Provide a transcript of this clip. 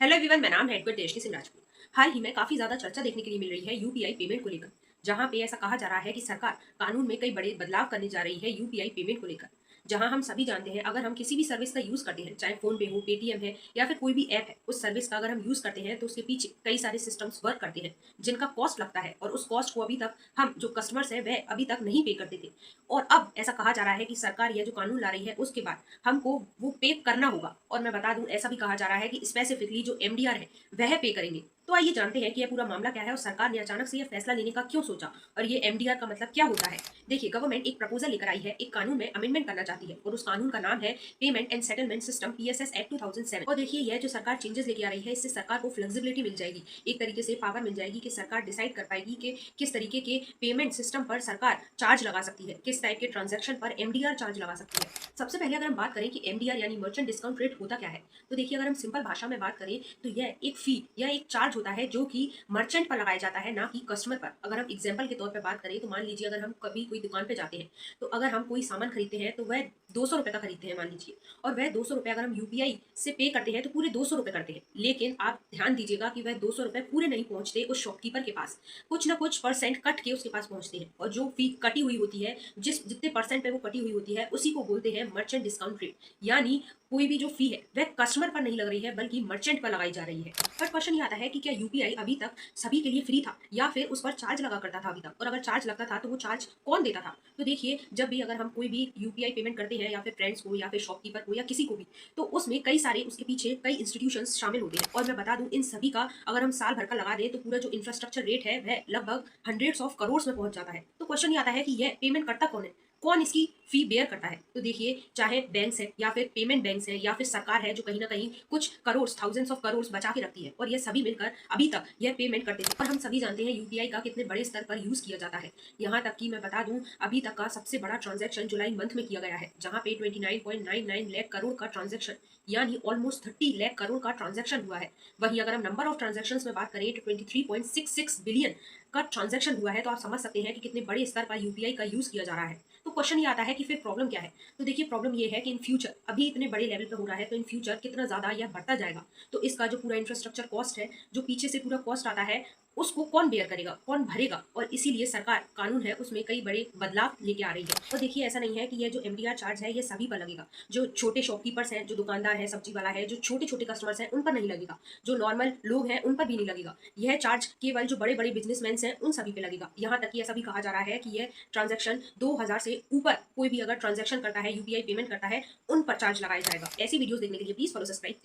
Hello everyone, मैं नाम है एडवर्ड देशनी सिंह राजपूत। हाल ही में काफी ज्यादा चर्चा देखने के लिए मिल रही है यूपीआई पेमेंट को लेकर, जहां पे ऐसा कहा जा रहा है कि सरकार कानून में कई बड़े बदलाव करने जा रही है यूपीआई पेमेंट को लेकर। जहां हम सभी जानते हैं, अगर हम किसी भी सर्विस का यूज करते हैं, चाहे फोन पे हो, पेटीएम है या फिर कोई भी ऐप है, उस सर्विस का अगर हम यूज करते हैं तो उसके पीछे कई सारे सिस्टम्स वर्क करते हैं जिनका कॉस्ट लगता है, और उस कॉस्ट को अभी तक हम जो कस्टमर्स है वह अभी तक नहीं पे करते थे। और अब ऐसा कहा जा रहा है कि सरकार यह जो कानून ला रही है उसके बाद हमको वो पे करना होगा। और मैं बता दूं, ऐसा भी कहा जा रहा है कि स्पेसिफिकली जो एमडीआर है वह पे करेंगे। तो आइए जानते हैं कि यह पूरा मामला क्या है और सरकार ने अचानक से यह फैसला लेने का क्यों सोचा, और ये एमडीआर का मतलब क्या होता है। देखिए, गवर्नमेंट एक प्रपोजल लेकर आई है, एक कानून में अमेंडमेंट करना चाहती है, और उस कानून का नाम है payment and settlement system PSS act 2007। और देखिए, यह जो सरकार चेंजेस लेके आ रही है, इससे सरकार को फ्लेक्सिबिलिटी मिल जाएगी, एक तरीके से पावर मिल जाएगी कि सरकार डिसाइड कर पाएगी कि किस तरीके के पेमेंट सिस्टम पर सरकार चार्ज लगा सकती है, किस टाइप के ट्रांजेक्शन पर एमडीआर चार्ज लगा सकती है। सबसे पहले अगर हम बात करें कि एमडीआर यानी मर्चेंट डिस्काउंट रेट होता क्या है, तो देखिए, अगर हम सिंपल भाषा में बात करें तो यह एक फी या एक चार्ज होता है जो कि मर्चेंट पर लगाया जाता है, ना कि कस्टमर पर। अगर हम एग्जाम्पल के तौर पर बात करें तो मान लीजिए, अगर हम कभी कोई दुकान पे जाते हैं तो अगर हम कोई सामान खरीदते हैं तो वह 200 रुपए का खरीदते हैं मान लीजिए, और वह 200 रुपए अगर हम यूपीआई से पे करते हैं तो पूरे 200 रुपए करते हैं। लेकिन आप ध्यान दीजिएगा कि वह 200 रुपए पूरे नहीं पहुंचते उस शॉपकीपर के पास, कुछ ना कुछ परसेंट कट के उसके पास पहुंचते हैं, और जो फी कटी हुई होती है, जितने परसेंट पे वो कटी हुई होती है, उसी को बोलते हैं मर्चेंट डिस्काउंट रेट। यानी कोई भी जो फी है वह कस्टमर पर नहीं लग रही है बल्कि मर्चेंट पर लगाई जा रही है। पर क्वेश्चन ये आता है कि क्या यूपीआई अभी तक सभी के लिए फ्री था, या फिर उस पर चार्ज लगा करता था अभी तक, और अगर चार्ज लगता था तो वो चार्ज कौन देता था। तो देखिए, जब भी अगर हम कोई भी यूपीआई पेमेंट करते हैं, या फिर फ्रेंड्स को या फिर शॉपकीपर को या किसी को भी, तो उसमें कई सारे उसके पीछे कई इंस्टीट्यूशंस शामिल होते हैं। और मैं बता दूं, इन सभी का अगर हम साल भर का लगा दें तो पूरा जो इंफ्रास्ट्रक्चर रेट है वह लगभग हंड्रेड्स ऑफ करोड़ में पहुंच जाता है। तो क्वेश्चन ये आता है कि यह पेमेंट करता कौन है, कौन इसकी फी बेयर करता है। तो देखिए, चाहे बैंक्स है या फिर पेमेंट बैंक्स है या फिर सरकार है, जो कहीं ना कहीं कुछ करोड़, थाउजेंड्स ऑफ करोड़ बचा के रखती है, और ये सभी मिलकर अभी तक यह पेमेंट करते थे। और हम सभी जानते हैं यूपीआई का कितने बड़े स्तर पर यूज किया जाता है। यहाँ तक कि मैं बता दूं, अभी तक का सबसे बड़ा ट्रांजैक्शन जुलाई मंथ में किया गया है, जहाँ पे 29.99 लाख करोड़ का ट्रांजैक्शन, यानी ऑलमोस्ट 30 लाख करोड़ का ट्रांजैक्शन हुआ है। वहीं अगर हम नंबर ऑफ ट्रांजैक्शंस में बात करें तो 23.66 बिलियन का ट्रांजैक्शन हुआ है। तो आप समझ सकते हैं कि कितने बड़े स्तर पर यूपीआई का यूज किया जा रहा है। तो क्वेश्चन ये आता है कि फिर प्रॉब्लम क्या है। तो देखिए, प्रॉब्लम ये है कि इन फ्यूचर अभी इतने बड़े लेवल पे हो रहा है, तो इन फ्यूचर कितना ज्यादा यह बढ़ता जाएगा। तो इसका जो पूरा इंफ्रास्ट्रक्चर कॉस्ट है, जो पीछे से पूरा कॉस्ट आता है, उसको कौन बेयर करेगा, कौन भरेगा। और इसीलिए सरकार कानून है उसमें कई बड़े बदलाव लेके आ रही है। और देखिए, ऐसा नहीं है कि यह जो एमडीआर चार्ज है यह सभी पर लगेगा। जो छोटे शॉपकीपर्स हैं, जो दुकानदार है, सब्जी वाला है, जो छोटे छोटे कस्टमर्स हैं, उन पर नहीं लगेगा। जो नॉर्मल लोग हैं उन पर भी नहीं लगेगा। यह चार्ज केवल जो बड़े बड़े बिजनेसमैन हैं उन सभी पे लगेगा। यहाँ तक कि ऐसा भी कहा जा रहा है कि यह ट्रांजैक्शन 2000 से ऊपर कोई भी अगर ट्रांजैक्शन करता है, यूपीआई पेमेंट करता है, उन पर चार्ज लगाया जाएगा। ऐसी वीडियोस देखने के लिए प्लीज फॉलो, सब्सक्राइब।